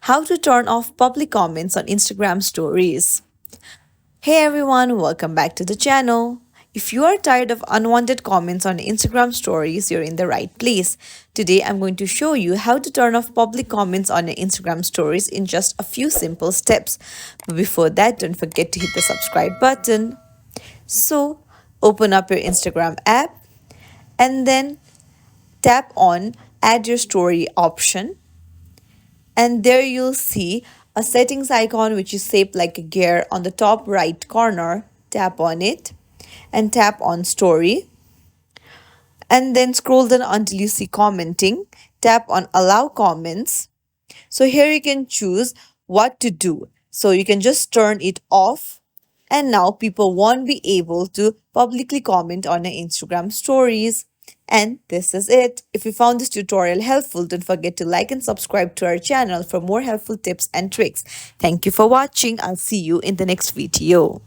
how to turn off public comments on Instagram stories. Hey everyone, welcome back to the channel. If you are tired of unwanted comments on Instagram stories, you're in the right place. Today I'm going to show you how to turn off public comments on your Instagram stories in just a few simple steps. But before that, don't forget to hit the subscribe button. So, open up your Instagram app and then tap on add your story option, and there you'll see a settings icon which is shaped like a gear on the top right corner. Tap on it and tap on story, and then scroll down until you see commenting. Tap on allow comments. So here you can choose what to do. So you can just turn it off, and now people won't be able to publicly comment on your Instagram stories. And this is it. If you found this tutorial helpful, don't forget to like and subscribe to our channel for more helpful tips and tricks. Thank you for watching. I'll see you in the next video.